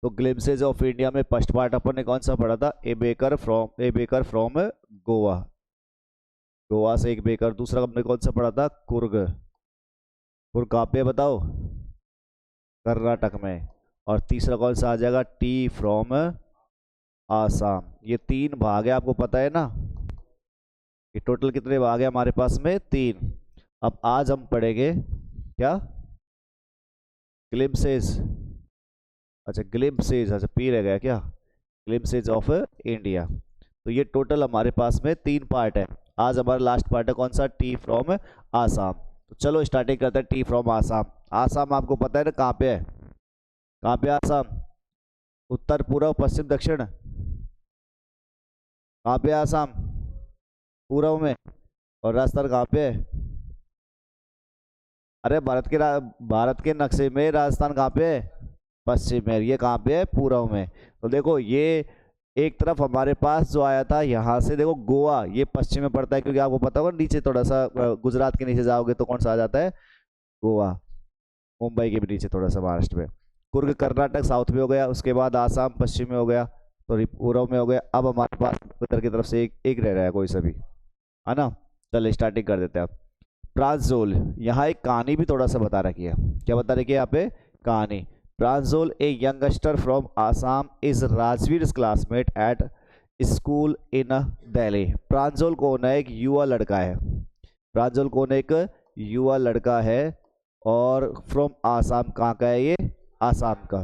तो glimpses of India में first part अपन ने कौन सा पढ़ा था? ए बेकर फ्रॉम गोवा। गोवा से एक बेकर। दूसरा हमने कौन सा पढ़ा था? कुर्ग। कुर्ग कहाँ पे है बताओ? कर्नाटक में। और तीसरा कौन सा आ जाएगा? T from Assam. ये 3 भाग है, आपको पता है ना? ये टोटल कितने भाग है हमारे पास में? 3। अब आज हम पढ़ेंगे क्या? ग्लिम्सेज। अच्छा ग्लिम्सेज, अच्छा पी रह गया क्या? Glimpses of India. तो ये टोटल हमारे पास में 3 पार्ट है। आज हमारा लास्ट पार्ट है कौन सा? T from Assam. तो चलो स्टार्टिंग करते हैं टी फ्रॉम आसाम। आसाम आपको पता है ना कहाँ पे है? कहाँ पे आसाम? उत्तर, पूर्व, पश्चिम, दक्षिण? कहाँ पे आसाम? पूर्व में। और राजस्थान कहाँ पे है? अरे भारत के नक्शे में राजस्थान कहाँ पे है? पश्चिम में। ये कहाँ पे है? पूर्व में। तो देखो ये एक तरफ हमारे पास जो आया था यहाँ से, देखो गोवा ये पश्चिम में पड़ता है, क्योंकि आपको पता होगा नीचे थोड़ा सा गुजरात के नीचे जाओगे तो कौन सा आ जाता है? गोवा। मुंबई के भी नीचे थोड़ा सा महाराष्ट्र में। कुर्ग कर्नाटक साउथ में हो गया, उसके बाद आसाम पश्चिम में हो गया, तो पूर्व में हो गया। अब हमारे पास उत्तर की तरफ से एक रह रहा है कोई सा भी, है ना? चलो स्टार्टिंग कर देते हैं। प्रांजोल, यहाँ एक कहानी भी थोड़ा सा बता रखी है। क्या बता रखी है यहाँ पे? कहानी। Pranjol a youngster from Assam is Rajveer classmate at school in Delhi. Pranjol कौन है? एक युवा लड़का है। प्रांजोल कौन है? एक युवा लड़का है। और फ्रॉम आसाम, कहाँ का है ये? आसाम का।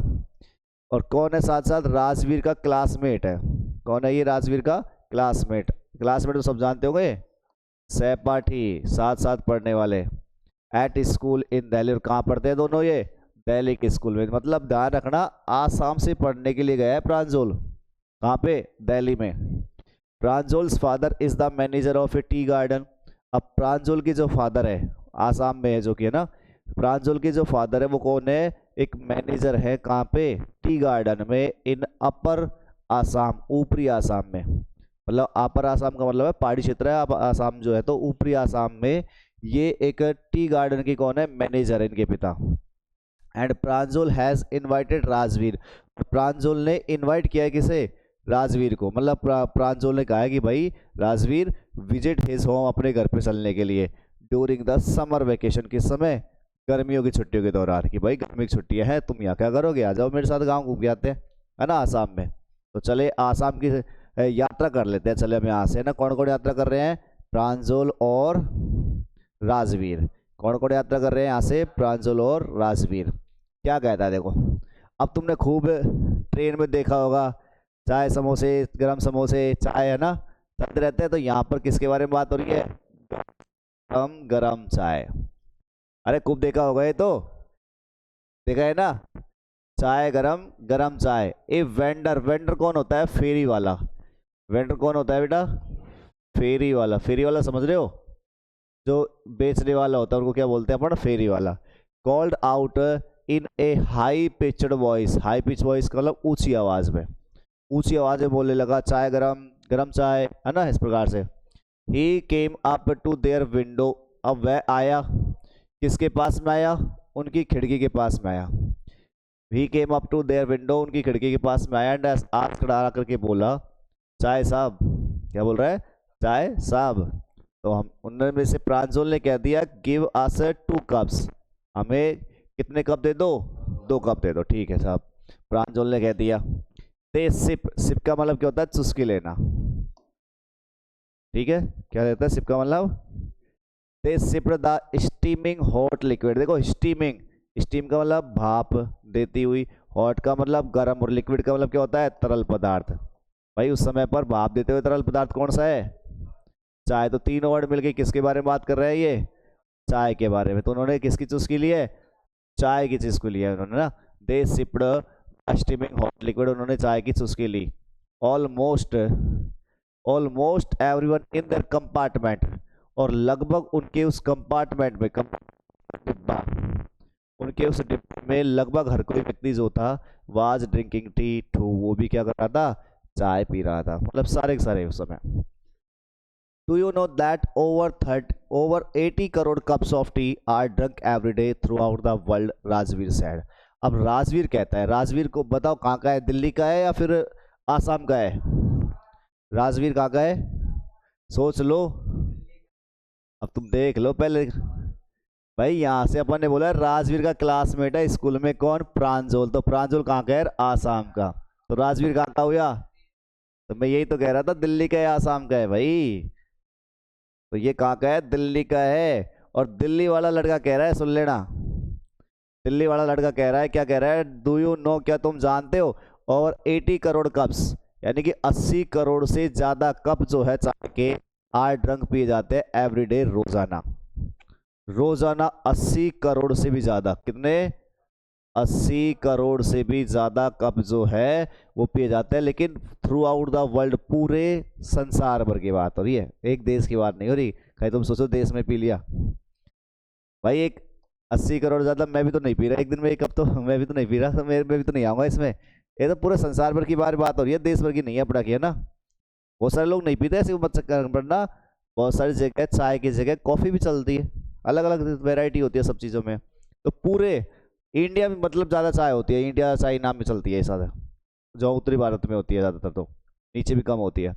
और कौन है साथ साथ? राजवीर का क्लासमेट है। कौन है ये? राजवीर का क्लासमेट। क्लासमेट तो सब जानते होंगे, सहपाठी, साथ साथ पढ़ने वाले। Eight school in Delhi. और कहाँ पढ़ते हैं दोनों ये? दिल्ली के स्कूल में। मतलब ध्यान रखना, आसाम से पढ़ने के लिए गया है प्रांजोल। कहाँ पे? दिल्ली में। Pranjol's father is the manager of a tea garden. अब प्रांजोल के जो फादर है, आसाम में है जो कि है ना, प्रांजोल के जो फादर है वो कौन है? एक मैनेजर है। कहाँ पे? टी गार्डन में, इन अपर आसाम, ऊपरी आसाम में। मतलब अपर आसाम का मतलब है पहाड़ी क्षेत्र है, अब आसाम जो है तो ऊपरी आसाम में ये एक टी गार्डन की कौन है? मैनेजर है इनके पिता। And Pranjol has invited Rajveer. Pranjol ने इनवाइट किया है किसे? राजवीर को। मतलब प्रांजोल ने कहा है कि भाई राजवीर विजिट हिज होम, अपने घर पे चलने के लिए, ड्यूरिंग द समर वेकेशन, किस समय? गर्मियों की छुट्टियों के दौरान। कि भाई गर्मी की छुट्टियां हैं, तुम यहाँ क्या करोगे? आ जाओ मेरे साथ, गाँव घूम के आते हैं, है ना, आसाम में। तो चले आसाम की यात्रा कर लेते हैं। चले हम यहाँ से, है ना। कौन कौन यात्रा कर रहे हैं? प्रांजोल और राजवीर। कौन कौन यात्रा कर रहे हैं यहाँ से? प्रांजोल और राजवीर। क्या कहता है देखो। अब तुमने खूब ट्रेन में देखा होगा, चाय समोसे, गरम समोसे, चाय, है ना, चलते रहते हैं। तो यहाँ पर किसके बारे में बात हो रही है? गरम गरम चाय। अरे खूब देखा होगा ये तो, देखा है ना। चाय, गरम गरम चाय। ए वेंडर, वेंडर कौन होता है? फेरी वाला। वेंडर कौन होता है बेटा? फेरी वाला। फेरी वाला समझ रहे हो? जो बेचने वाला होता है उनको क्या बोलते हैं अपन? फेरी वाला। Called out in A high pitched voice. High pitch voice का मतलब ऊंची आवाज में, ऊंची आवाज में बोलने लगा, चाय गरम, गरम चाय, है ना, इस प्रकार से। He came up to their window. अब वह आया, किसके पास में आया? उनकी खिड़की के पास में आया। He came up to their window, उनकी खिड़की के पास में आया। एंड आज खड़ा करके बोला, चाय साहब। क्या बोल रहा है? चाय साहब। तो हम उनमें में से प्रांजोल ने कह दिया, गिव अस 2 कप्स। हमें कितने कप दे दो? 2 कप दे दो। ठीक है साहब, प्रांजोल ने कह दिया। ते सिप, सिप का मतलब क्या होता है? चुस्की लेना। ठीक है, क्या रहता है सिप का मतलब? They sip the steaming hot liquid. देखो स्टीमिंग, स्टीम का मतलब भाप देती हुई, हॉट का मतलब गर्म, और लिक्विड का मतलब क्या होता है? तरल पदार्थ। भाई उस समय पर भाप देते हुए तरल पदार्थ कौन सा है? चाय। तो 3 वर्ड मिलके किसके बारे में बात कर रहे हैं? ये चाय के बारे में। तो उन्होंने किसकी चुस्की ली है? चाय की चुस्की ली है उन्होंने ना। They sipped steaming hot liquid, उन्होंने चाय की चुस्की ली। Almost, almost everyone in their compartment, और लगभग उनके उस कंपार्टमेंट में, डिब्बा, उनके उस डिब्बे में लगभग हर कोई व्यक्ति जो था, वाज ड्रिंकिंग टी टू, वो भी क्या कर रहा था? चाय पी रहा था। मतलब सारे के सारे उस समय। Do you know that over 80 crore cups of tea are drunk every day throughout the world? Rajveer said. अब राजवीर कहता है, राजवीर को बताओ कहाँ का है, दिल्ली का है या फिर आसाम का है? राजवीर कहाँ का है, सोच लो। अब तुम देख लो पहले। भाई यहाँ से अपन ने बोला राजवीर का क्लासमेट है स्कूल में, कौन? प्रांजल। तो प्रांजल कहाँ का है? आसाम का। तो राजवीर कहाँ का हुआ? तो मैं यही तो कह रहा था, दिल्ली का है आसाम का है भाई। तो ये कहाँ का है? दिल्ली का है। और दिल्ली वाला लड़का कह रहा है, सुन लेना, दिल्ली वाला लड़का कह रहा है, क्या कह रहा है? डू यू नो, क्या तुम जानते हो? और 80 करोड़ कप्स, यानी कि 80 करोड़ से ज्यादा कप जो है चाय के आर ड्रंक पिए जाते हैं एवरीडे, रोजाना। रोजाना 80 करोड़ से भी ज्यादा, कितने? 80 करोड़ से भी ज्यादा कप जो है वो पिए जाते हैं, लेकिन थ्रू आउट द वर्ल्ड, पूरे संसार भर की बात हो रही है, एक देश की बात नहीं हो रही। कहीं तुम सोचो देश में पी लिया भाई, एक 80 करोड़ ज्यादा, मैं भी तो नहीं पी रहा एक दिन में एक कप, तो मैं भी तो नहीं पी रहा, तो मेरे में भी तो नहीं आऊंगा इसमें। ये तो पूरे संसार भर की बात हो रही है, देश भर की नहीं है, अपना की है ना। बहुत सारे लोग नहीं पीते, ऐसे मत पड़ना। बहुत सारी जगह चाय की जगह कॉफी भी चलती है, अलग अलग वेराइटी होती है सब चीज़ों में। तो पूरे इंडिया में मतलब ज़्यादा चाय होती है, इंडिया चाय नाम में चलती है ज़्यादा, जो उत्तरी भारत में होती है ज़्यादातर, तो नीचे भी कम होती है।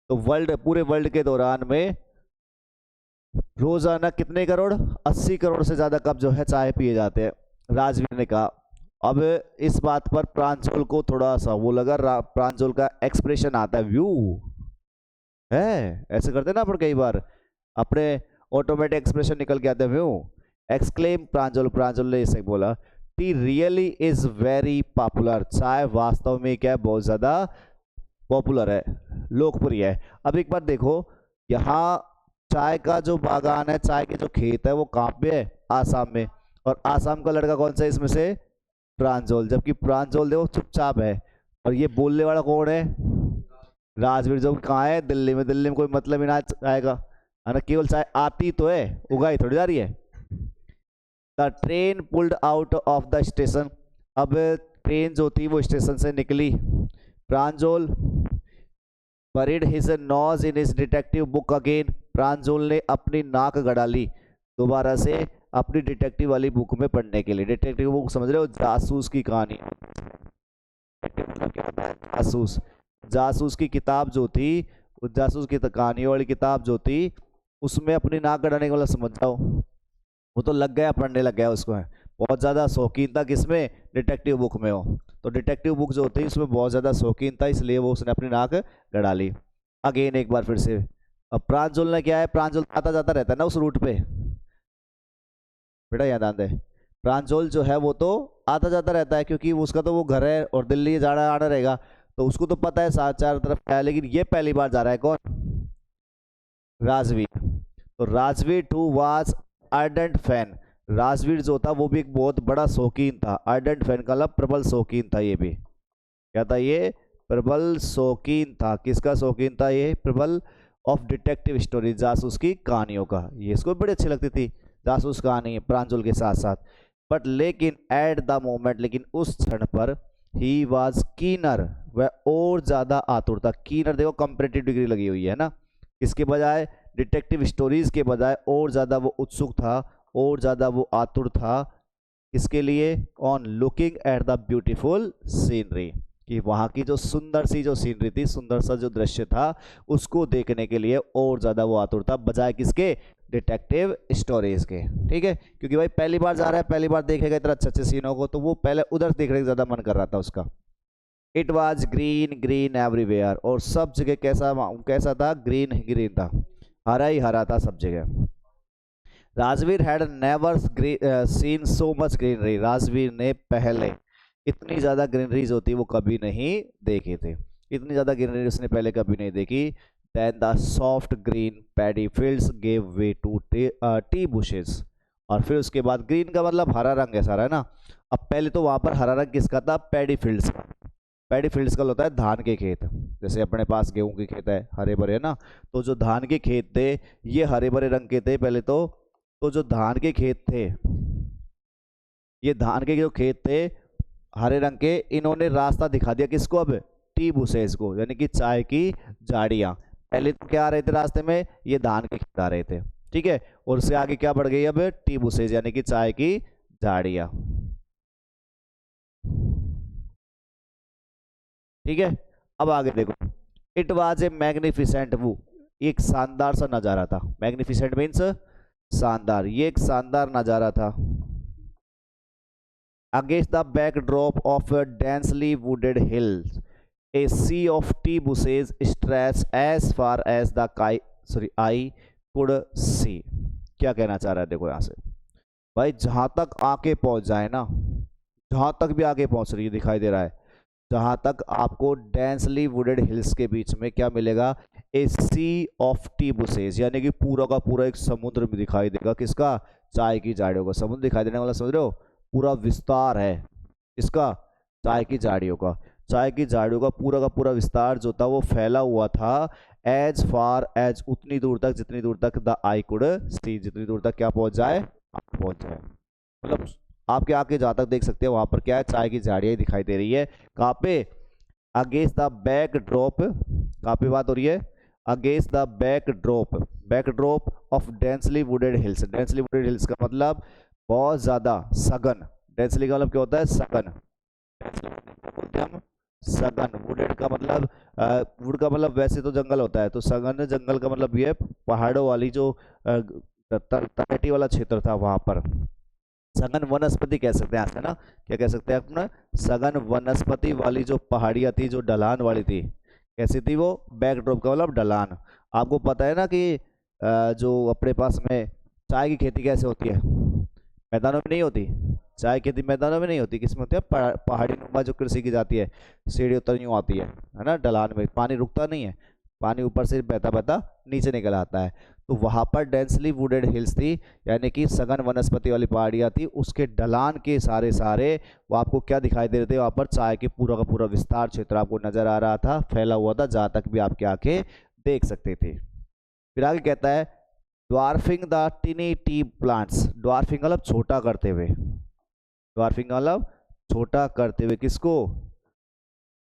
तो वर्ल्ड, पूरे वर्ल्ड के दौरान में रोजाना कितने करोड़? 80 करोड़ से ज़्यादा कप जो है चाय पिए जाते हैं, राजवीर ने कहा। अब इस बात पर प्रांजल को थोड़ा सा वो लगा, प्रांजल का एक्सप्रेशन आता है, व्यू है, ऐसे करते ना अपन कई बार, अपने ऑटोमेटिक एक्सप्रेशन निकल के आते हैं, व्यू एक्सक्लेम प्रांजल। प्रांजल ने इसे बोला, T really is very popular, चाय वास्तव में क्या है? बहुत ज्यादा पॉपुलर है, लोकप्रिय है। अब एक बार देखो, यहाँ चाय का जो बागान है, चाय के जो खेत है, वो कहाँ पे है? आसाम में। और आसाम का लड़का कौन सा है इसमें से? प्रांजल। जबकि प्रांजल देखो चुपचाप है, और ये बोलने वाला कौन है? राजवीर, जो कहाँ है? दिल्ली में। दिल्ली में कोई मतलब ही ना आएगा, है ना, केवल चाय आती तो है, उगाई थोड़ी जा रही है। The train pulled out of the station, अब ट्रेन जो थी वो स्टेशन से निकली। प्रांजल buried his nose in his detective book again, प्रांजल ने अपनी नाक गड़ा ली दोबारा से अपनी डिटेक्टिव वाली बुक में पढ़ने के लिए। डिटेक्टिव बुक समझ रहे हो? जासूस की कहानी, जासूस, जासूस की किताब जो थी, उस जासूस की कहानियों वाली किताब जो थी, उसमें अपनी नाक गड़ाने वाला समझ जाओ, वो तो लग गया, पढ़ने लग गया उसको है। बहुत ज़्यादा शौकीन था किसमें? डिटेक्टिव बुक में हो। तो डिटेक्टिव बुक जो होती है उसमें बहुत ज़्यादा शौकीन था, इसलिए वो उसने अपनी नाक गड़ा ली। अगेन एक बार फिर से। अब प्रांजल ने क्या है? प्रांजल आता जाता रहता है ना उस रूट पे, बेटा याद आते, प्रांजल जो है वो तो आता जाता रहता है, क्योंकि उसका तो वो घर है और दिल्ली जाना आना रहेगा, तो उसको तो पता है साथ चार तरफ क्या है। लेकिन ये पहली बार जा रहा है, कौन? राजवीर। तो Rajveer too was ardent fan, Rajveer जो था वो भी एक बहुत बड़ा शौकीन था। आर्डेंट फैन का मतलब प्रबल शौकीन था, ये भी क्या था? ये प्रबल शौकीन था। किसका शौकीन था ये? प्रबल ऑफ डिटेक्टिव स्टोरी, जासूस की कहानियों का। ये इसको बड़ी अच्छी लगती थी जासूस कहानी प्रांजल के साथ साथ। बट लेकिन एट द मोमेंट, लेकिन उस क्षण पर, ही वॉज कीनर, वह और ज्यादा आतुर था। कीनर देखो कंपेरेटिव डिग्री लगी हुई है ना, इसके बजाय डिटेक्टिव स्टोरीज के बजाय और ज्यादा वो उत्सुक था, और ज्यादा वो आतुर था। इसके लिए on looking at the beautiful scenery, कि वहाँ की जो सुंदर सी जो सीनरी थी, सुंदर सा जो दृश्य था, उसको देखने के लिए और ज़्यादा वो आतुर था, बजाय किसके? डिटेक्टिव स्टोरीज के। ठीक है, क्योंकि भाई पहली बार जा रहा है, पहली बार देखेगा इतना अच्छे अच्छे सीनों को, तो वो पहले उधर देखने का ज़्यादा मन कर रहा था उसका। It was green green everywhere, और सब जगह कैसा कैसा था? ग्रीन ग्रीन था, हरा ही हरा था सब जगह। Rajveer had never seen so much greenery, Rajveer ने पहले इतनी ज़्यादा ग्रीनरीज होती वो कभी नहीं देखी थी, इतनी ज़्यादा ग्रीनरी उसने पहले कभी नहीं देखी। Then the soft green paddy fields gave way to tea bushes, और फिर उसके बाद ग्रीन का मतलब हरा रंग है सारा, है ना। अब पहले तो वहाँ पर हरा रंग किसका था? पैडी फील्ड्स का। पैडी फील्ड्स का होता है धान के खेत, जैसे अपने पास गेहूं के खेत है हरे भरे, है ना। तो जो धान के खेत थे ये हरे भरे रंग के थे पहले तो जो धान के खेत थे, ये धान के जो खेत थे हरे रंग के, इन्होंने रास्ता दिखा दिया किसको? अब टी बुसेस को, यानी कि चाय की झाड़ियाँ। पहले तो क्या आ रहे थे रास्ते में? ये धान के खेत आ रहे थे, ठीक है, और उससे आगे क्या बढ़ गई अब? टी बुसेस, यानी कि चाय की झाड़ियाँ। ठीक है, अब आगे देखो, it was a magnificent view, एक शानदार सा नजारा था। मैग्निफिसेंट मीन्स शानदार, ये एक शानदार नजारा था। Against the backdrop of densely wooded hills a sea of tea bushes stretch as far as the eye could see. क्या कहना चाह रहा है देखो यहां से, भाई जहां तक आके पहुंच जाए ना, जहां तक भी आगे पहुंच रही है दिखाई दे रहा है, जहां तक आपको डेंसली वुडेड हिल्स के बीच में क्या मिलेगा, ए सी ऑफ टी बुशेज, यानी कि पूरा का पूरा एक समुद्र भी दिखाई देगा। किसका? चाय की झाड़ियों का समुद्र दिखाई देने वाला, समझ रहे हो? पूरा विस्तार है इसका, चाय की झाड़ियों का। चाय की झाड़ियों का पूरा विस्तार जो था वो फैला हुआ था एज फार एज, उतनी दूर तक जितनी दूर तक द आई कुड सी, जितनी दूर तक क्या पहुंच जाए, पहुंच जाए। मतलब आपके आके जहां तक देख सकते हैं वहां पर क्या है, चाय की झाड़ियां दिखाई दे रही है। कहाँ पे? अगेंस्ट द बैक ड्रॉप, कहाँ पे बात हो रही है? Against the back drop of densely wooded hills. Densely wooded hills का मतलब बहुत ज्यादा सघन, डेंसली का मतलब क्या होता है? सघन। बोलते हैं हम सघन। वुडेड का मतलब वुड का मतलब वैसे तो जंगल होता है, तो सघन जंगल का मतलब ये पहाड़ों वाली जो तलहटी वाला क्षेत्र था वहां पर। सघन वनस्पति कह सकते हैं ऐसे ना, क्या कह सकते हैं अपना? सघन वनस्पति वाली जो पहाड़ियाँ थी, जो ढलान वाली थी, कैसी थी वो? बैकड्रॉप का मतलब ढलान। आपको पता है ना कि जो अपने पास में चाय की खेती कैसे होती है? मैदानों में नहीं होती। चाय खेती मैदानों में नहीं होती, किसमें होती है? पहाड़ी नुमा जो कृषि की जाती है, सीढ़ी उतर यूँ आती है ना, ढलान में पानी रुकता नहीं है, पानी ऊपर से बहता बहता नीचे निकल आता है। तो वहां पर डेंसली वुडेड हिल्स थी, यानी कि सघन वनस्पति वाली पहाड़ियाँ थी, उसके ढलान के सारे सारे वो आपको क्या दिखाई दे रहे थे? वहां पर चाय के पूरा का पूरा विस्तार क्षेत्र आपको नजर आ रहा था, फैला हुआ था, जहां तक भी आपके आंखें देख सकते थे। फिर आगे कहता है dwarfing the टिनी T plants. Dwarfing मतलब छोटा करते हुए, ड्वार्फिंग मतलब छोटा करते हुए, किसको?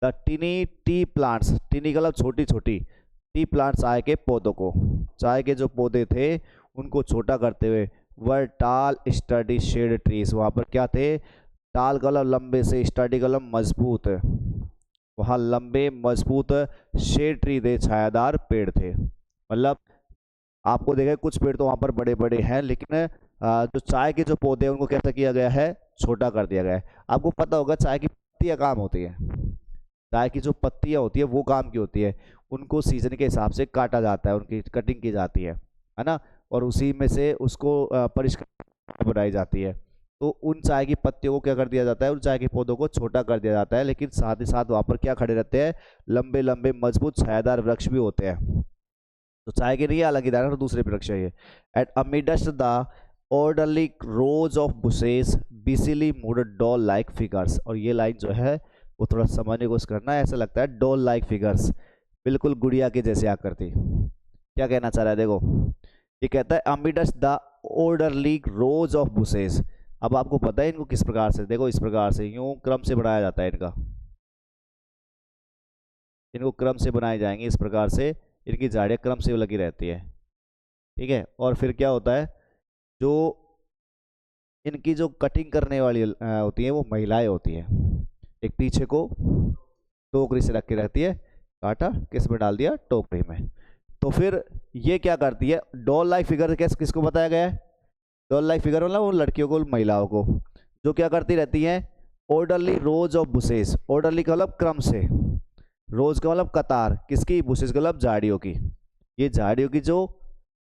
द टिनी टी प्लांट्स, टिनी का मतलब छोटी छोटी, टी प्लांट्स चाय के पौधों को, चाय के जो पौधे थे उनको छोटा करते हुए, वर टाल स्टडी शेड ट्रीज, वहां पर क्या थे? टाल का मतलब लंबे से, स्टडी का मतलब मजबूत, वहां लंबे मजबूत शेड ट्री थे, छायादार पेड़ थे। मतलब आपको देखा कुछ पेड़ तो वहां पर बड़े बड़े हैं, लेकिन जो चाय के जो पौधे हैं उनको कैसा किया गया है? छोटा कर दिया गया है। आपको पता होगा चाय की पत्तियां काम होती है, चाय की जो पत्तियां होती है वो काम की होती है, उनको सीजन के हिसाब से काटा जाता है, उनकी कटिंग की जाती है ना, और उसी में से उसको परिष्कार बनाई जाती है। तो उन चाय की पत्तियों को क्या कर दिया जाता है? उन चाय के पौधों को छोटा कर दिया जाता है, लेकिन साथ ही साथ वहाँ पर क्या खड़े रहते हैं? लंबे लंबे मजबूत छायादार वृक्ष भी होते हैं। तो चाय के लिए अलग ही दायरा, दूसरे वृक्ष है ये। At amidst the orderly rows of bushes busily moved doll like figures. और ये लाइन जो है वो थोड़ा समझने की कोशिश करना है, ऐसा लगता है डॉल लाइक फिगर्स, बिल्कुल गुड़िया के जैसे आकृति। क्या कहना चाह रहा है देखो, ये कहता है amidst the orderly rows of bushes. अब आपको पता है इनको किस प्रकार से, देखो इस प्रकार से, यूं क्रम से बनाया जाता है इनका, इनको क्रम से बनाए जाएंगे इस प्रकार से, इनकी झाड़ियाँ क्रम से लगी रहती है, ठीक है। और फिर क्या होता है, जो इनकी जो कटिंग करने वाली होती है वो महिलाएं होती है, एक पीछे को टोकरी से रख के रहती है, काटा किस में डाल दिया? टोकरी में। तो फिर ये क्या करती है? डॉल लाइक फिगर किसको बताया गया है? डॉल लाइक फिगर मतलब वो लड़कियों को, महिलाओं को, जो क्या करती रहती हैं? Orderly rows of bushes. Orderly का मतलब क्रम से, रोज का मतलब कतार, किसकी? बुशेस का मतलब झाड़ियों की। ये झाड़ियों की जो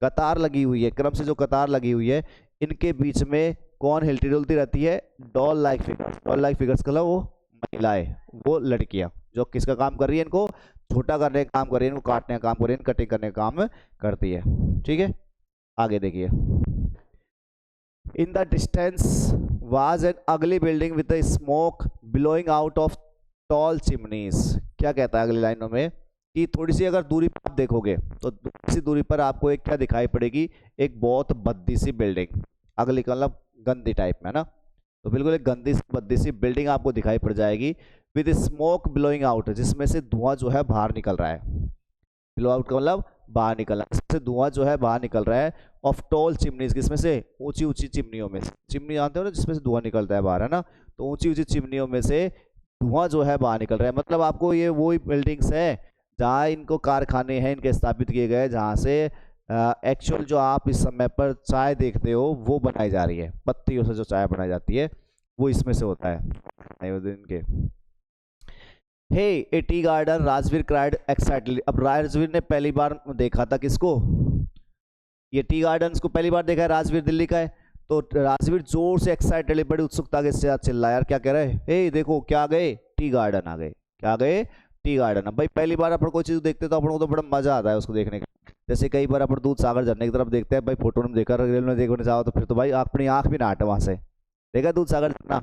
कतार लगी हुई है, क्रम से जो कतार लगी हुई है, इनके बीच में कौन हिलती डुलती रहती है? Doll like figures. Doll like figures का मतलब वो महिलाएं, वो लड़कियां, जो किसका काम कर रही है? इनको छोटा करने का काम कर रही है, इनको काटने का काम कर रही है, कटिंग करने का काम करती है, ठीक है। आगे देखिए, in the distance was an अगली building with a smoke billowing out of tall chimneys. क्या कहता है अगली लाइनों में कि थोड़ी सी अगर दूरी पर आप देखोगे तो थोड़ी सी दूरी पर आपको एक क्या दिखाई पड़ेगी? एक बहुत भद्दी सी बिल्डिंग। अगली का मतलब गंदी टाइप में, ना, तो बिल्कुल एक गंदी सी भद्दी सी बिल्डिंग आपको दिखाई पड़ जाएगी विद स्मोक ब्लोइंग आउट, जिसमें से धुआं जो है बाहर निकल रहा है। ब्लो आउट का मतलब बाहर निकलना, इससे धुआं जो है बाहर निकल रहा है। ऑफ टॉल चिमनीज, किसमें से? ऊंची ऊंची चिमनियों में से। चिमनी जानते हो ना, जिसमें से धुआं निकलता है बाहर, है ना, तो ऊंची ऊंची चिमनियों में से धुआं जो है बाहर निकल रहा है। मतलब आपको ये वही बिल्डिंग्स है जहाँ इनको कारखाने हैं इनके स्थापित किए गए, जहाँ से एक्चुअल जो आप इस समय पर चाय देखते हो वो बनाई जा रही है, पत्तियों से जो चाय बनाई जाती है वो इसमें से होता है नहीं वो दिन के। Hey a tea garden, Rajveer cried excitedly. अब राजवीर ने पहली बार देखा था किसको, ये टी गार्डन को पहली बार देखा है, राजवीर दिल्ली का है। तो राजवीर जोर से एक्साइटेडली बड़ी उत्सुकता के साथ चिल्ला, यार क्या कह रहे हैं, हे देखो क्या गए, टी गार्डन आ गए, क्या गए, टी गार्डन। अब भाई पहली बार अपन कोई चीज देखते तो अपन को तो बड़ा मजा आता है उसको देखने का। जैसे कई बार अपन दूध सागर झरने की तरफ देखते हैं भाई, फोटो में देखा, रियल में देखने जाओ तो फिर तो भाई अपनी आंख भी ना हटे वहां से। देखा दूध सागर झरना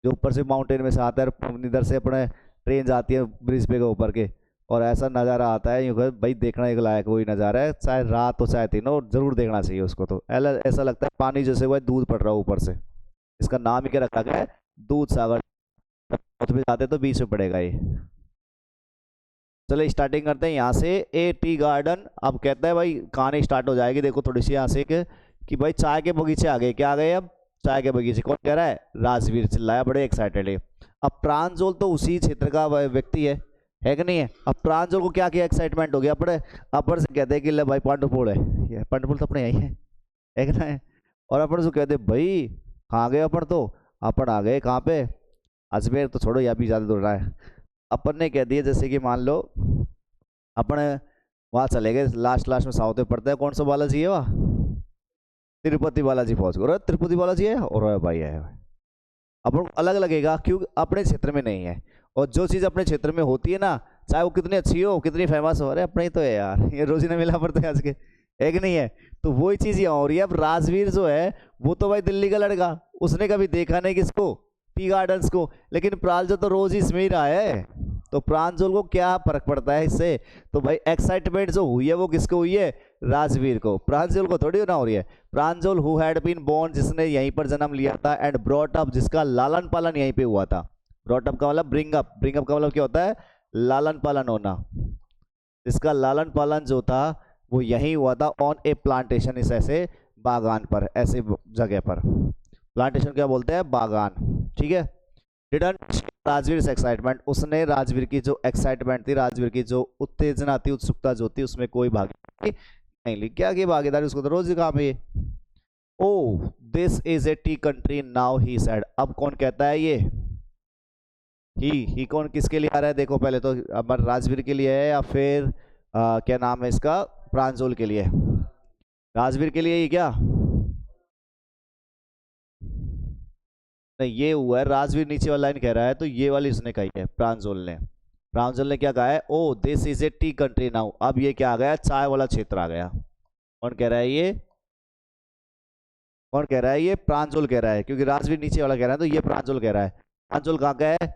जो ऊपर से माउंटेन में से आता है, इधर से अपने ट्रेन जाती है ब्रिज पे के ऊपर के, और ऐसा नज़ारा आता है यूँ भाई देखना एक लायक वही नज़ारा है, चाहे रात हो चाहे दिन हो जरूर देखना चाहिए उसको। तो ऐसा लगता है पानी जैसे वो दूध पड़ रहा है ऊपर से, इसका नाम ही क्या रखा गया है, दूध सागर। में जाते तो बीच में पड़ेगा ये। चलो स्टार्टिंग करते हैं यहाँ से, ए टी गार्डन। अब कहता है भाई कहानी स्टार्ट हो जाएगी, देखो थोड़ी सी यहाँ से कि भाई चाय के बगीचे आ गए, क्या आ गए अब, चाय के बगीचे। कौन कह रहा है, राजवीर चिल्लाया बड़े एक्साइटेड है। अब प्रांजल तो उसी क्षेत्र का व्यक्ति है कि नहीं है। अब प्रांजल को क्या किया, एक्साइटमेंट हो गया, अपने अपर से कहते हैं कि ले भाई पांडुपुल है, ये पांडुपुल तो अपने यही है कि ना है। और अपन से कहते भाई कहाँ गए अपन, तो अपन आ गए कहाँ पे, अजमेर तो छोड़ो, या भी ज़्यादा दूर रहा है। अपन ने कह दिया जैसे कि मान लो अपन वहाँ चले गए, लास्ट में साउथ में पड़ता है, कौन सा बालाजी है वहाँ, तिरुपति बालाजी पहुँच गए, तिरुपति बालाजी है और भाई है। अपन अलग लगेगा क्योंकि अपने क्षेत्र में नहीं है, और जो चीज़ अपने क्षेत्र में होती है ना, चाहे वो कितनी अच्छी हो कितनी फेमस हो, अरे अपने ही तो है यार, ये रोजी ने मिला पड़ता है आज के, एक नहीं है। तो वही चीज़ यहाँ हो रही है। अब राजवीर जो है वो तो भाई दिल्ली का लड़का, उसने कभी देखा नहीं किसको, टी गार्डन्स को, लेकिन प्रांजल तो रोज ही इसमें ही रहा है, तो प्रांजल को क्या फर्क पड़ता है इससे। तो भाई एक्साइटमेंट जो हुई है वो किसको हुई है, राजवीर को, प्रांजल को थोड़ी ना हो रही है। प्रांजल हु हैड बीन बोर्न, जिसने यहीं पर जन्म लिया था, एंड ब्रॉट अप, जिसका लालन पालन यहीं पे हुआ था। ब्रॉट अप का मतलब ब्रिंग अप, ब्रिंग अप का मतलब क्या होता है, लालन पालन होना। इसका लालन पालन जो था वो यहीं हुआ था, ऑन ए प्लांटेशन, इस ऐसे बागान पर, ऐसे जगह पर। प्लांटेशन क्या बोलते हैं, बागान, ठीक है। डिडंट राजवीर एक्साइटमेंट, उसने राजवीर की जो एक्साइटमेंट थी, राजवीर की जो उत्तेजना थी, उत्सुकता जो थी, उसमें कोई भागीदारी नहीं ली। क्या की भागीदारी, उसको तो रोज ही काम है। Oh this is a tea country now, he said. अब कौन कहता है ये, ही कौन किसके लिए आ रहा है, देखो पहले तो अमर राजवीर के लिए है या फिर क्या नाम है इसका, प्रांजल के लिए, राजवीर के लिए ही क्या, नहीं ये हुआ है राजवीर, नीचे वाला लाइन कह रहा है, तो ये वाली उसने कही है प्रांजल ने क्या कहा है, oh this is a tea country now. अब ये क्या आ गया, चाय वाला क्षेत्र आ गया। कौन कह रहा है ये, कौन कह रहा है ये, प्रांजल कह रहा है, क्योंकि राजवीर नीचे वाला कह रहा है तो ये प्रांजल कह रहा है। प्रांजल कहाँ का है,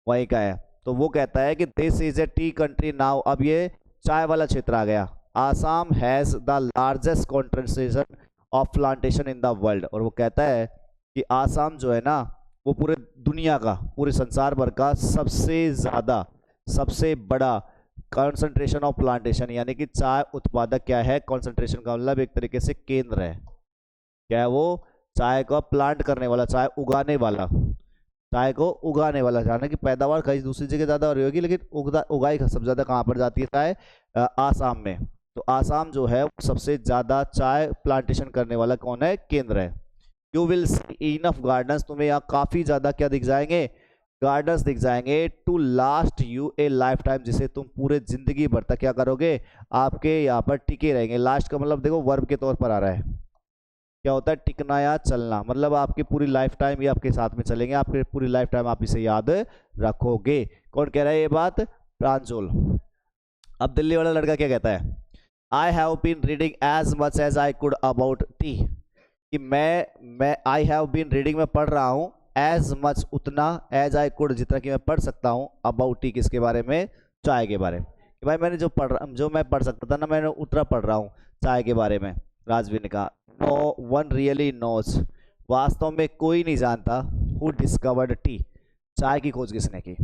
वहीं का है। तो वो कहता है कि this is a tea country now, अब ये चाय वाला क्षेत्र आ गया। Assam has the largest concentration of plantation in the world, और वो कहता है कि आसाम जो है ना वो पूरे दुनिया का, पूरे संसार भर का सबसे ज़्यादा, सबसे बड़ा कॉन्सेंट्रेशन ऑफ प्लांटेशन, यानी कि चाय उत्पादक क्या है, कॉन्सेंट्रेशन का मतलब एक तरीके से केंद्र है। क्या है वो, चाय का प्लांट करने वाला, चाय उगाने वाला, चाय को उगाने वाला। जाने की पैदावार कहीं दूसरी जगह ज़्यादा हो रही होगी, लेकिन उगाई सबसे ज़्यादा कहाँ पर जाती है चाय, आसाम में। तो आसाम जो है सबसे ज़्यादा चाय प्लांटेशन करने वाला कौन है, केंद्र है। You will see enough gardens, तुम्हें यहाँ काफ़ी ज़्यादा क्या दिख जाएंगे, गार्डन्स दिख जाएंगे, to last you a lifetime, जिसे तुम पूरे जिंदगी भर तक क्या करोगे, आपके यहाँ पर टिके रहेंगे। लास्ट का मतलब देखो वर्ब के तौर पर आ रहा है, क्या होता है, टिकना या चलना, मतलब आपकी पूरी लाइफ टाइम ये आपके साथ में चलेंगे, आपके पूरी लाइफ टाइम आप इसे याद रखोगे। कौन कह रहा है ये बात, प्रांजल। अब दिल्ली वाला लड़का क्या कहता है, I have been reading as much as I could about tea, कि मैं आई हैव बीन रीडिंग में पढ़ रहा हूँ, एज मच उतना, एज आई कुड जितना कि मैं पढ़ सकता हूँ, अबाउट टी किसके बारे में, चाय के बारे में। कि भाई मैंने जो मैं पढ़ सकता था ना, मैंने उतना पढ़ रहा हूँ चाय के बारे में। राजवीर ने कहा नो वन रियली नोज, वास्तव में कोई नहीं जानता, हु डिस्कवर्ड टी, चाय की खोज किसने की,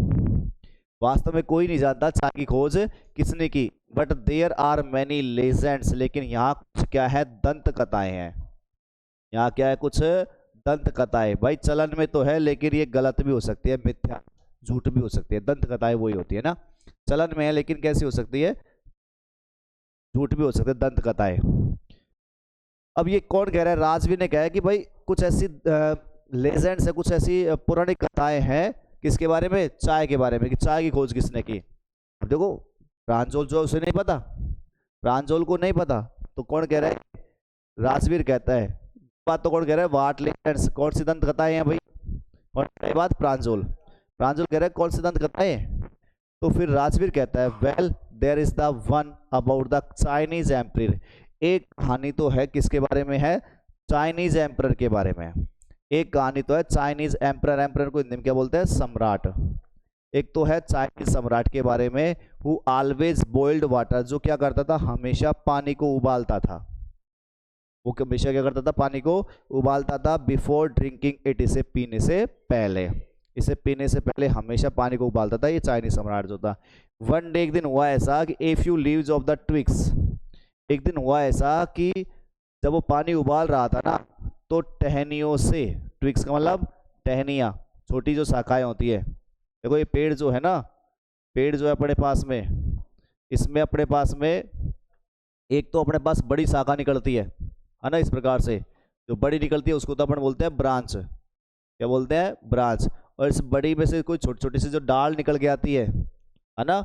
वास्तव में कोई नहीं जानता चाय की खोज किसने की। But there are many legends, लेकिन यहाँ कुछ क्या है, दंत कथाएं हैं, यहाँ क्या है, कुछ दंत कथाएं भाई चलन में तो है, लेकिन ये गलत भी हो सकती है, मिथ्या झूठ भी हो सकती है। दंत कथाएं वही होती है ना, चलन में है लेकिन कैसी हो सकती है, झूठ भी हो सकते हैं दंत कथाएं। अब ये कौन कह रहा है, राजवीर ने कहा है कि भाई कुछ ऐसी लेजेंड्स है, कुछ ऐसी पौराणिक कथाएं हैं किसके बारे में, चाय के बारे में, कि चाय की खोज किसने की। अब देखो प्रांजल जो है उसे नहीं पता, प्रांजल को नहीं पता, तो कौन कह रहा है, राजवीर कहता है। बात तो कौन कह रहा है, वाट लेजेंड्स, कौन सी दंत कथाएं हैं भाई, और नई बात प्रांजल, प्रांजल कह रहा है कौन सी दंत कथाएं। तो फिर राजवीर कहता है well there is the one about the Chinese empire, एक कहानी तो है किसके बारे में है, चाइनीज एम्पायर के बारे में। एक कहानी तो है चाइनीज एम्पायर, एम्पायर को हिंदी में क्या बोलते हैं, सम्राट। एक तो है चाइनीज सम्राट के बारे में, हु ऑलवेज बॉइल्ड वाटर, जो क्या करता था, हमेशा पानी को उबालता था। वो हमेशा क्या करता था, पानी को उबालता था, बिफोर ड्रिंकिंग इट, इसे पीने से पहले, इसे पीने से पहले हमेशा पानी को उबालता था ये चाइनीज सम्राट जो था। वन डे, एक दिन हुआ ऐसा कि a few leaves of the twigs, एक दिन हुआ ऐसा कि जब वो पानी उबाल रहा था ना, तो टहनियों से, ट्विग्स का मतलब टहनियाँ, छोटी जो शाखाएं होती है, देखो ये पेड़ जो है ना, पेड़ जो है अपने पास में, इसमें अपने पास में एक तो अपने पास बड़ी शाखा निकलती है ना, इस प्रकार से जो बड़ी निकलती है उसको तो अपन बोलते हैं ब्रांच, क्या बोलते हैं, ब्रांच। और इस बड़ी में से कोई छोटी छोटी सी जो डाल निकल के आती है ना,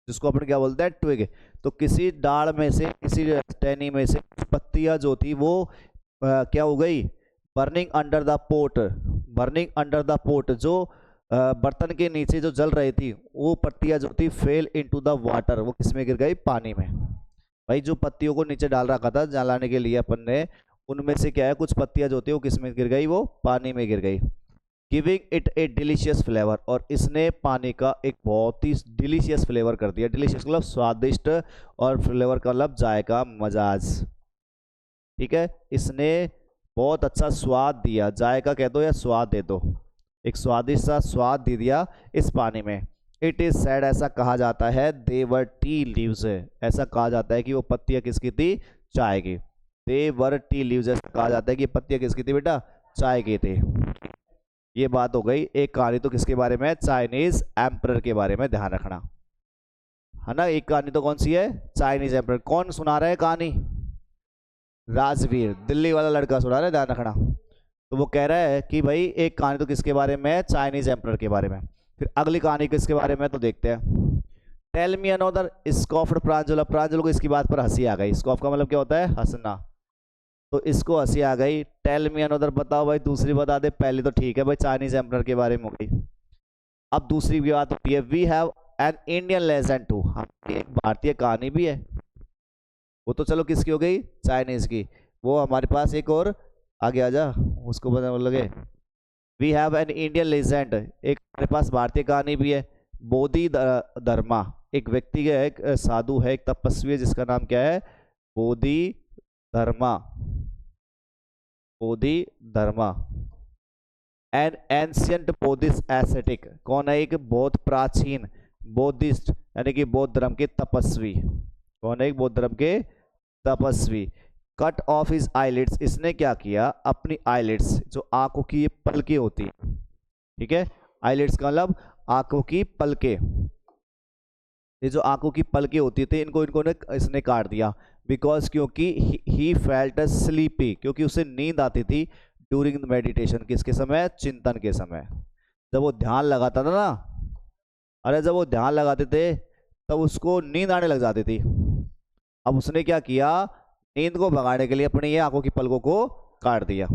जिसको अपन क्या बोलते हैं, ट्विग। तो किसी डाल में से, किसी टहनी में से पत्तियां जो थी वो क्या हो गई, burning under the pot, burning under the pot, जो बर्तन के नीचे जो जल रही थी वो पत्तियां जो थी फेल इनटू द वाटर, वो किसमें गिर गई, पानी में। भाई जो पत्तियों को नीचे डाल रखा था जलाने के लिए अपन ने, उनमें से क्या है, कुछ पत्तियां जो थी वो किसमें गिर गई, वो पानी में गिर गई, giving it A delicious flavour, और इसने पानी का एक बहुत ही डिलीशियस फ्लेवर कर दिया। डिलीशियस मतलब स्वादिष्ट, और फ्लेवर का मतलब जायका, मजाज, ठीक है, इसने बहुत अच्छा स्वाद दिया, जायका कह दो या स्वाद दे दो, एक स्वादिष्ट सा स्वाद दे दिया इस पानी में। इट इज सैड, ऐसा कहा जाता है, देवर टी लीव्स, ऐसा कहा जाता है कि वो पत्तियां किसकी थी, चाय की। देवर टी लीव्स, ऐसा कहा जाता है कि पत्तियां किसकी थी बेटा, चाय की थी। ये बात हो गई। एक कहानी तो किसके बारे में है, चाइनीज एम्परर के बारे में, ध्यान रखना है ना। एक कहानी तो कौन सी है, चाइनीज एम्परर। कौन सुना रहा है कहानी, राजवीर, दिल्ली वाला लड़का सुना रहा है, ध्यान रखना। तो वो कह रहा है कि भाई एक कहानी तो किसके बारे में है, चाइनीज एम्परर के बारे में। फिर अगली कहानी किसके बारे में, तो देखते हैं। टेल मी अनदर स्कॉफ्ड प्रांजल, प्रांजल को इसकी बात पर हंसी आ गई। स्कॉफ का मतलब क्या होता है, हंसना, तो इसको हंसी आ गई। टेल मी अनदर, बताओ भाई दूसरी बता दे, पहले तो ठीक है भाई चाइनीज एम्परर के बारे में हो गई। अब दूसरी भी बात होती है, we have an Indian legend too, हमारी एक भारतीय कहानी भी है। वो तो चलो किसकी हो गई, चाइनीज की। वो हमारे पास एक और आगे आ जा, उसको पता लगे। We have an Indian legend, एक हमारे पास भारतीय कहानी भी है। बोधि धर्मा, एक व्यक्ति है, एक साधु है, एक तपस्वी है, जिसका नाम क्या है, बोधि धर्मा, बोधि धर्मा। एन एंशियंट बौद्धिस्ट एसेटिक, कौन है, एक बहुत प्राचीन बौद्धिस्ट यानी कि बौद्ध धर्म के तपस्वी। कौन है, एक बौद्ध धर्म के तपस्वी। कट ऑफ हिज आईलिड्स, इसने क्या किया, अपनी आईलिड्स, जो आंखों की ये पलकें होती है, ठीक है, आईलिड्स का मतलब आंखों की पलकें, ये जो आंखों की पलकें होती थी इनको इनको ने इसने काट दिया। बिकॉज क्योंकि ही फेल्ट स्लीपी, क्योंकि उसे नींद आती थी ड्यूरिंग द मेडिटेशन, किसके समय, चिंतन के समय, जब वो ध्यान लगाता था ना, अरे जब वो ध्यान लगाते थे तब उसको नींद आने लग जाती थी। अब उसने क्या किया, नींद को भगाने के लिए अपनी ये आंखों की पलकों को काट दिया।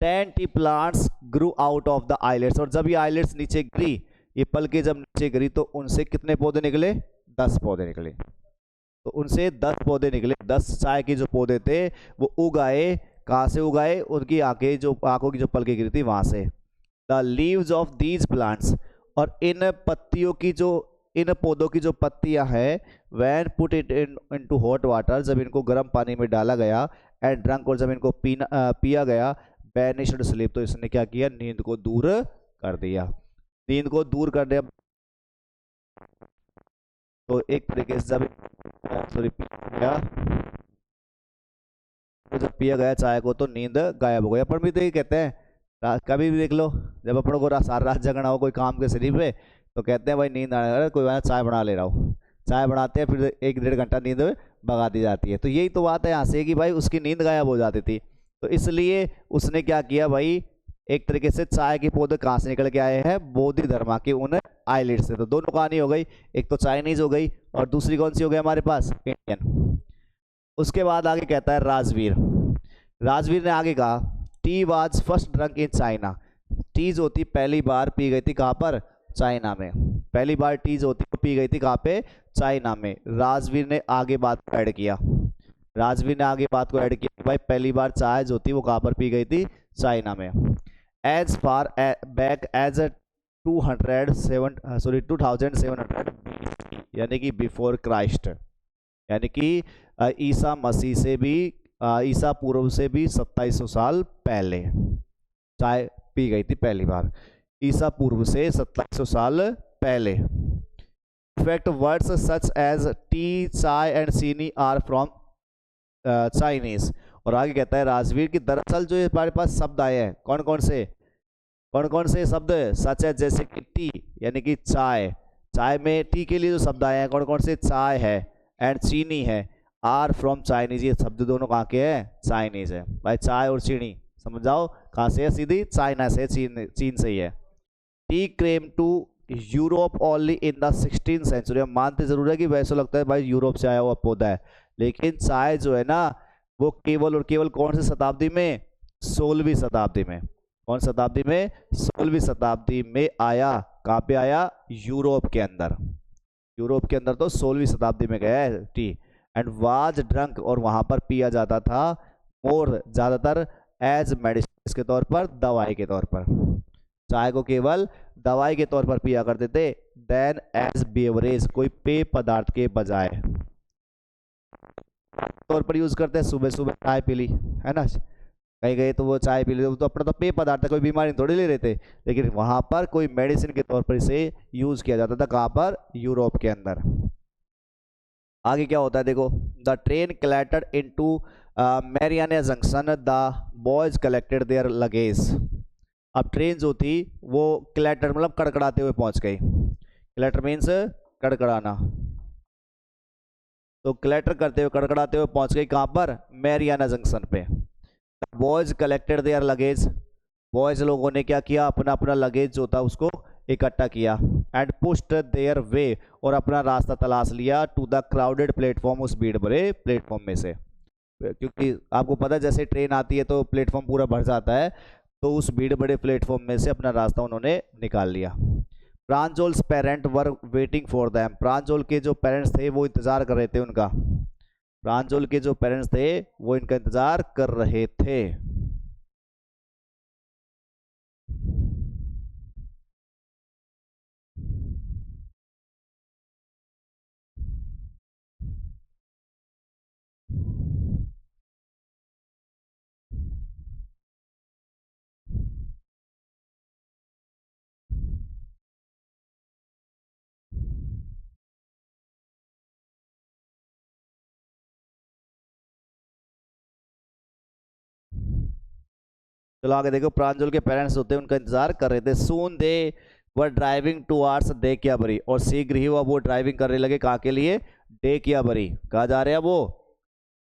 10 tea plants grew out of the islets, और जब ये आइलेट्स नीचे गिरी, ये पलके जब नीचे गिरी, तो उनसे कितने पौधे निकले, 10 पौधे निकले। तो उनसे 10 पौधे निकले, 10 चाय के जो पौधे थे वो उगाए, कहाँ से उगाए, उनकी आंखें जो, आंखों की जो पलके गिरी थी वहां से। The leaves of these plants, और इन पत्तियों की जो, इन पौधों की जो पत्तियां हैं, when put it into hot water, जब इनको गर्म पानी में डाला गया, एंड ड्रंक, और जब इनको पिया गया, बैनिश्ड स्लीप, तो इसने क्या किया, नींद को दूर कर दिया, नींद को दूर कर दिया। तो एक तरीके से जब सॉरी क्या, को जब पिया गया चाय को तो नींद गायब हो गई। अपन भी तो यही कहते हैं, कभी भी देख लो, जब अपन को सारी रात जगना हो कोई काम के सिरी पे, तो कहते हैं भाई नींद आने लगा, कोई बात नहीं, चाय बना ले रहा हूँ। चाय बनाते हैं, फिर 1 डेढ़ घंटा नींद भगा दी जाती है। तो यही तो बात है यहाँ से कि भाई उसकी नींद गायब हो जाती थी। तो इसलिए उसने क्या किया भाई, एक तरीके से चाय के पौधे कहाँ से निकल के आए हैं, बोधि धर्मा के उन आइलैंड से। तो दोनों कहानी हो गई, एक तो चाइनीज हो गई और दूसरी कौन सी हो गई हमारे पास, इंडियन। उसके बाद आगे कहता है राजवीर। राजवीर ने आगे कहा, tea was first drunk in China. T जो होती पहली बार पी गई थी कहाँ पर, चाइना में। पहली बार टी जो होती पी गई थी कहाँ पे, चाइना में। राजवीर ने आगे बात को ऐड किया, राजवीर ने आगे बात को ऐड किया भाई पहली बार चाय जो थी वो कहाँ पर पी गई थी, चाइना में। एज फार बैक एज 2700 यानी कि बिफोर क्राइस्ट, यानी कि ईसा मसीह से भी, ईसा पूर्व से भी 2700 साल पहले चाय पी गई थी पहली बार, ईसा पूर्व से 2700 साल पहले। In fact words such as tea, chai and chini are from Chinese. और आगे कहता है राजवीर की दरअसल जो हमारे पास शब्द आए हैं, कौन कौन से शब्द, सच है जैसे कि टी यानी कि चाय, चाय में टी के लिए जो शब्द आए हैं कौन कौन से, चाय है एंड चीनी है, आर फ्रॉम चाइनीज, ये शब्द दोनों कहाँ के हैं, चाइनीज है। भाई चाय और चीनी समझ जाओ कहाँ से है, सीधी चाइना से, चीन से ही है। Tea came to Europe only in the 16th century. हम मानते जरूर है कि वैसे लगता है भाई यूरोप से आया हुआ पौधा है, लेकिन चाय जो है ना वो केवल और केवल कौन सी शताब्दी में, 16वीं शताब्दी में। कौन शताब्दी में, 16वीं शताब्दी में आया। कहाँ पे आया, यूरोप के अंदर। यूरोप के अंदर तो 16वीं शताब्दी में गया है टी। एंड वाज ड्रंक, और वहां पर पिया जाता था, मोर ज्यादातर, एज मेडिसिन के तौर पर, दवाई के तौर पर। चाय को केवल दवाई के तौर पर पिया करते थे, देन एज बेवरेज, कोई पेय पदार्थ के बजाय तौर पर यूज करते हैं। सुबह सुबह चाय पी ली है ना, कहीं गए तो वो चाय पी ली, तो अपना तो पेय पदार्थ है, कोई बीमारी थोड़ी ले लेते, लेकिन वहां पर कोई मेडिसिन के तौर पर इसे यूज किया जाता था। कहाँ पर, यूरोप के अंदर। आगे क्या होता है देखो, the train collected into Mariani junction, the boys collected their luggage. अब ट्रेन जो थी वो कलेक्टेड मतलब कड़कड़ाते हुए पहुंच गई। कलेक्टर मीन्स कड़कड़ाना, तो कलेक्टर करते हुए कड़कड़ाते हुए पहुंच गई कहाँ पर, मैरियाना जंक्शन पे। Boys collected their luggage, boys लोगों ने क्या किया, अपना अपना लगेज जो था उसको इकट्ठा किया। एंड पुश्ड देयर वे, और अपना रास्ता तलाश लिया, टू द क्राउडेड प्लेटफॉर्म, उस भीड़ भरे प्लेटफॉर्म में से। क्योंकि आपको पता है जैसे ट्रेन आती है तो प्लेटफॉर्म पूरा भर जाता है, तो उस भीड़ बड़े प्लेटफॉर्म में से अपना रास्ता उन्होंने निकाल लिया। Pranjol's parent were waiting for them, Pranjol के जो पेरेंट्स थे वो इंतजार कर रहे थे उनका, प्रांजोल के जो पेरेंट्स थे वो इनका इंतजार कर रहे थे। चलो आगे देखो, प्रांजल के पेरेंट्स होते हैं उनका इंतजार कर रहे थे। सून दे वर ड्राइविंग टुवार्ड्स डेकियाबरी, और शीघ्र ही वो ड्राइविंग करने लगे कहाँ के लिए, डेकियाबरी। कहाँ जा रहे हैं वो,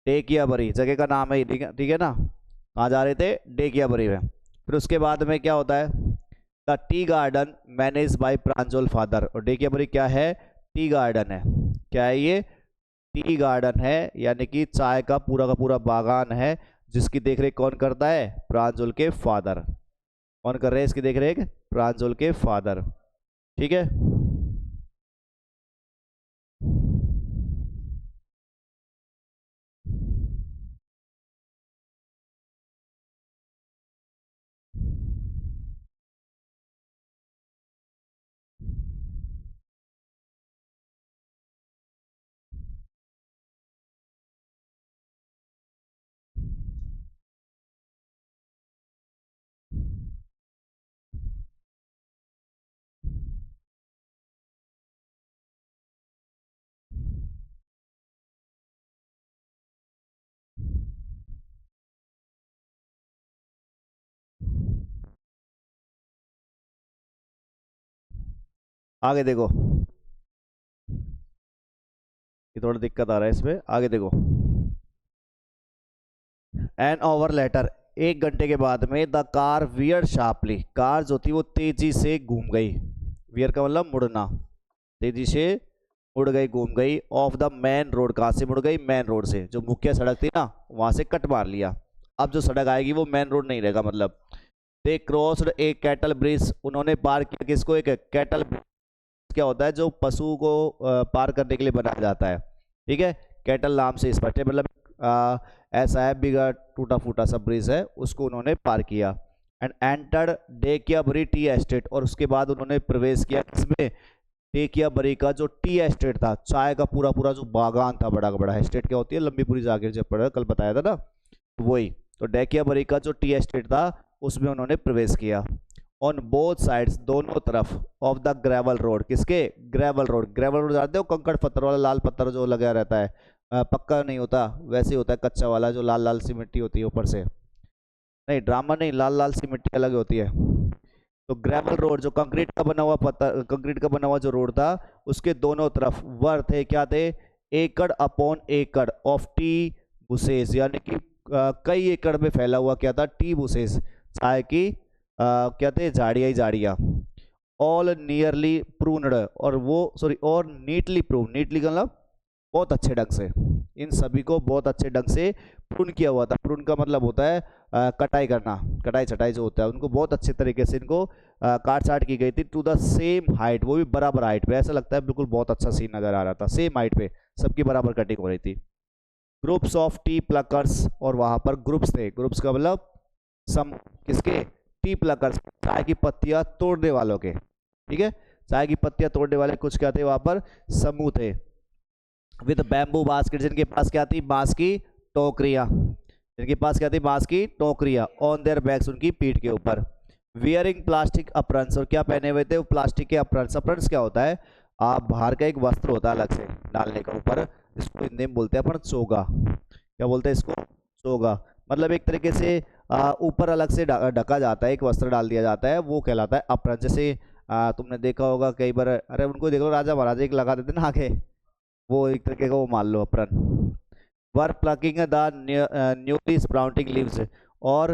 डेकियाबरी जगह का नाम है, ठीक है ना। कहाँ जा रहे थे, डेकियाबरी में। फिर उसके बाद में क्या होता है, the tea garden manage by Pranjal father. और डेकियाबरी क्या है, टी गार्डन है। क्या है ये, टी गार्डन है, यानी कि चाय का पूरा बागान है, जिसकी देखरेख कौन करता है, प्रांजल के फादर। कौन कर रहे हैं इसकी देखरेख, प्रांजल के फादर। ठीक है। आगे देखो, ये थोड़ा दिक्कत आ रहा है इसमें, आगे देखो। एन आवर लेटर, 1 घंटे के बाद में, the car wear sharply, car जो थी वो तेजी से घूम गई। वियर का मतलब मुड़ना, तेजी से मुड़ गई, घूम गई। ऑफ द मेन रोड, कहाँ से मुड़ गई? मेन रोड से, जो मुख्य सड़क थी ना वहां से कट मार लिया। अब जो सड़क आएगी वो मेन रोड नहीं रहेगा, मतलब। दे क्रॉस्ड ए कैटल ब्रिज, उन्होंने पार किया किसको? एक कैटल ब्रिज। क्या होता है? जो पशु को पार करने के लिए बनाया जाता है, ठीक है। कैटल नाम से इस पर, मतलब ऐसा है बिगा टूटा फूटा सा ब्रिज है, उसको उन्होंने पार किया। एंड एंटर्ड डेकियाबरी टी एस्टेट, और उसके बाद उन्होंने प्रवेश किया इसमें डेकियाबरी का जो टी एस्टेट था, चाय का पूरा पूरा जो बागान था, बड़ा बड़ा। एस्टेट क्या होती है? लंबी पूरी जागीर, जब पढ़ा कल बताया था ना, वही। तो डेकियाबरी का जो टी एस्टेट था उसमें उन्होंने प्रवेश किया। ऑन बोथ साइड्स, दोनों तरफ, ऑफ द ग्रेवल रोड, किसके? Gravel road. ग्रेवल रोड जानते हो? कंकड़ पत्थर वाला, लाल पत्थर जो लगा रहता है, पक्का नहीं होता, वैसे ही होता है कच्चा वाला, जो लाल लाल सी मिट्टी होती है ऊपर से। नहीं, ड्रामा नहीं, लाल लाल सी मिट्टी अलग होती है। तो ग्रेवल रोड, जो कंक्रीट का बना हुआ पत्थर, कंक्रीट का बना हुआ जो रोड था, उसके दोनों तरफ वर थे, क्या थे? एकड़ अपॉन एकड़ ऑफ टी बुसेस, यानी कि कई एकड़ में फैला हुआ क्या था? टी बुसेस, चाय की क्या थे? झाड़ियाँ ही झाड़ियाँ। ऑल नियरली प्रूनड, और वो सॉरी, और नीटली प्रूव, नीटली का मतलब बहुत अच्छे ढंग से, इन सभी को बहुत अच्छे ढंग से प्रून किया हुआ था। प्रून का मतलब होता है कटाई करना, कटाई छटाई जो होता है, उनको बहुत अच्छे तरीके से इनको काट छाट की गई थी। टू द सेम हाइट, वो भी बराबर हाइट पे, ऐसा लगता है बिल्कुल बहुत अच्छा सीन नजर आ रहा था, सेम हाइट पे सबकी बराबर कटिंग हो रही थी। ग्रुप्स ऑफ टी प्लकर्स, और वहां पर ग्रुप्स थे, ग्रुप्स का मतलब सम, किसके? टी प्लकर्स, चाय की पत्तियां तोड़ने वालों के, ठीक है। चाय की पत्तियां तोड़ने वाले कुछ क्या थे वहां पर? समूह थे। विद बैम्बू बास्केट, जिनके पास क्या थी? बांस की टोकरियां, जिनके पास क्या थी? बांस की टोकरियां। ऑन देयर बैग्स, उनकी पीठ के ऊपर। वियरिंग प्लास्टिक अप्रंस, और क्या पहने हुए थे? वो प्लास्टिक के अप्रंस। अप्रंस क्या होता है? आप बाहर का एक वस्त्र होता है अलग से डालने का ऊपर, इसको हिंदी में बोलते हैं अपन चोगा। क्या बोलते हैं इसको? चोगा। मतलब एक तरीके से ऊपर अलग से ढका जाता है, एक वस्त्र डाल दिया जाता है, वो कहलाता है अप्रंस। जैसे तुमने देखा होगा कई बार, अरे उनको देख लो, राजा महाराजा एक लगा देते ना आगे, वो एक तरीके का वो मान लो apron. Were plucking the newly sprouting leaves, और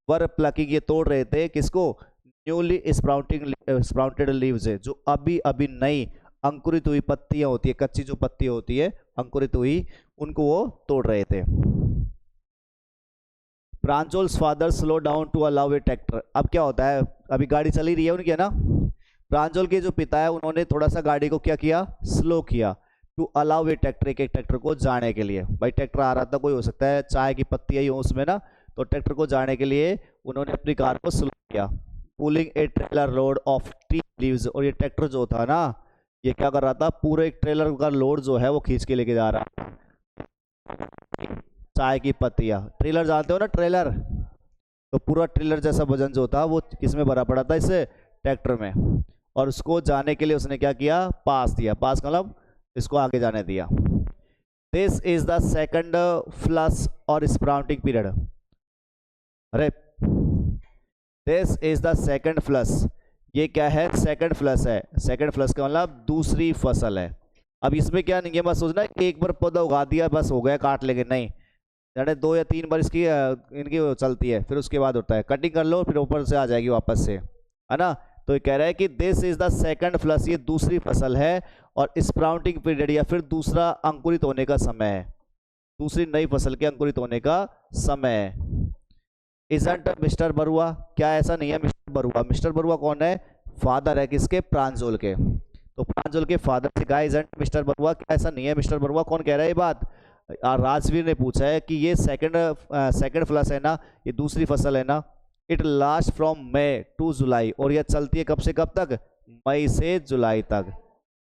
वर प्लकिंग, ये तोड़ रहे थे किसको? न्यूली स्प्राउटेड लीव्स, जो अभी अभी नई अंकुरित हुई पत्तियां होती है, कच्ची जो पत्ती होती है अंकुरित हुई, उनको वो तोड़ रहे थे। Pranjol's father slow down to allow a tractor, अब क्या होता है? अभी गाड़ी चली रही है उनकी, है ना। प्रांजोल के जो पिता है उन्होंने थोड़ा सा गाड़ी को क्या किया? स्लो किया। टू अलाउ ए ट्रैक्टर, एक ट्रैक्टर को जाने के लिए। भाई ट्रैक्टर आ रहा था, कोई हो सकता है चाय की पत्ती आई हो उसमें ना, तो ट्रैक्टर को जाने के लिए उन्होंने अपनी कार को स्लो किया। Pulling a trailer load of tea leaves, और ये ट्रैक्टर जो था ना, ये क्या कर रहा था? पूरे एक ट्रेलर का लोड जो है वो खींच के लेके जा रहा था चाय की पत्तियां। ट्रेलर जानते हो ना, ट्रेलर, तो पूरा ट्रेलर जैसा वजन जो था वो किसमें भरा पड़ा था? इस ट्रैक्टर में। और उसको जाने के लिए उसने क्या किया? पास दिया। पास मतलब इसको आगे जाने दिया। दिस इज द सेकंड फ्लस और स्प्राउटिंग पीरियड। अरे दिस इज द सेकंड फ्लस, ये क्या है? सेकंड फ्लस है। सेकंड फ्लस का मतलब दूसरी फसल है। अब इसमें क्या नहीं है, बस सोचना एक बार पौधा उगा दिया बस हो गया, काट लेंगे, नहीं, यानी 2 या 3 बार इसकी इनकी चलती है, फिर उसके बाद होता है कटिंग कर लो, फिर ऊपर से आ जाएगी वापस से, है ना। तो ये कह रहा है कि दिस इज द सेकंड फ्लस, ये दूसरी फसल है, और स्प्राउटिंग पीरियड या फिर दूसरा अंकुरित होने का समय है, दूसरी नई फसल के अंकुरित होने का समय है। इजंट मिस्टर बरुआ, क्या ऐसा नहीं है? मिस्टर बरुआ, मिस्टर बरुआ कौन है? फादर है किसके? प्रांजोल के। तो प्रांजोल के फादर से कहा इजंट मिस्टर बरुआ, क्या ऐसा नहीं है? मिस्टर बरुआ कौन कह रहा है ये बात? राजवीर ने पूछा है कि ये सेकंड फ्लस है ना, ये दूसरी फसल है ना। It last from May to July, और यह चलती है कब से कब तक? मई से जुलाई तक,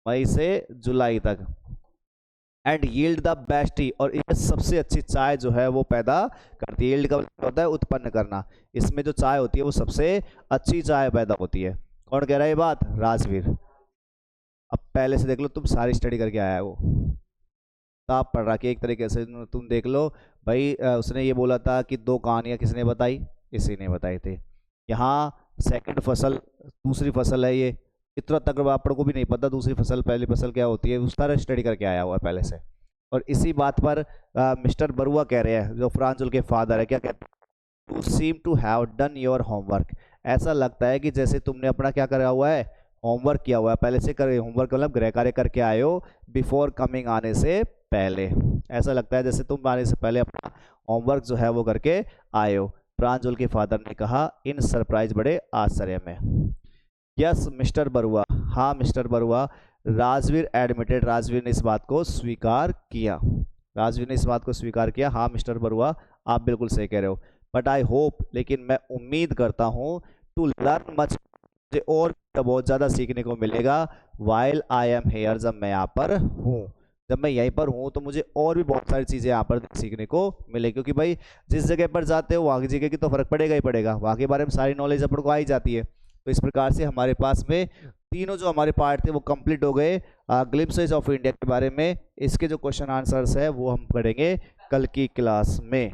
मई से जुलाई तक। And yield the best T, और ये सबसे अच्छी चाय जो है वो पैदा करती है। यील्ड का मतलब होता है उत्पन्न करना, इसमें जो चाय होती है वो सबसे अच्छी चाय पैदा होती है। कौन कह रहा है ये बात? राजवीर। अब पहले से देख लो, तुम सारी स्टडी करके आया है वो, आप पढ़ रहा कि एक तरीके से तुम देख लो भाई। उसने ये बोला था कि 2 कहानियां किसने बताई? इसी ने बताई थी। यहाँ सेकंड फसल, दूसरी फसल है ये, इतना तक अपन को भी नहीं पता दूसरी फसल पहली फसल क्या होती है, उस तरह स्टडी करके आया हुआ है पहले से। और इसी बात पर मिस्टर बरुआ कह रहे हैं, जो फ्रांजुल के फादर है, क्या कहते हैं, you seem to have done your homework. ऐसा लगता है कि जैसे तुमने अपना क्या करा हुआ है, होमवर्क किया हुआ है पहले से। कर होमवर्क मतलब गृह कार्य करके आए हो बिफोर कमिंग, आने से पहले। ऐसा लगता है जैसे तुम आने से पहले अपना होमवर्क जो है वो करके आए हो, प्रांजल के फादर ने कहा इन सरप्राइज, बड़े आश्चर्य में। यस मिस्टर बरुआ, हाँ मिस्टर बरुआ, राजवीर एडमिटेड, राजवीर ने इस बात को स्वीकार किया। राजवीर ने इस बात को स्वीकार किया, हाँ मिस्टर बरुआ आप बिल्कुल सही कह रहे हो। बट आई होप, लेकिन मैं उम्मीद करता हूँ, टू लर्न मच, मुझे और बहुत ज़्यादा सीखने को मिलेगा, वाइल आई एम हेयर, जब मैं यहाँ पर हूँ। जब मैं यहीं पर हूँ तो मुझे और भी बहुत सारी चीज़ें यहाँ पर सीखने को मिले, क्योंकि भाई जिस जगह पर जाते हो वहाँ की जगह की तो फर्क पड़ेगा ही पड़ेगा, वहाँ के बारे में सारी नॉलेज अपन को आ ही जाती है। तो इस प्रकार से हमारे पास में तीनों जो हमारे पार्ट थे वो कंप्लीट हो गए ग्लिम्पसेस ऑफ इंडिया के बारे में। इसके जो क्वेश्चन आंसर्स है वो हम पढ़ेंगे कल की क्लास में।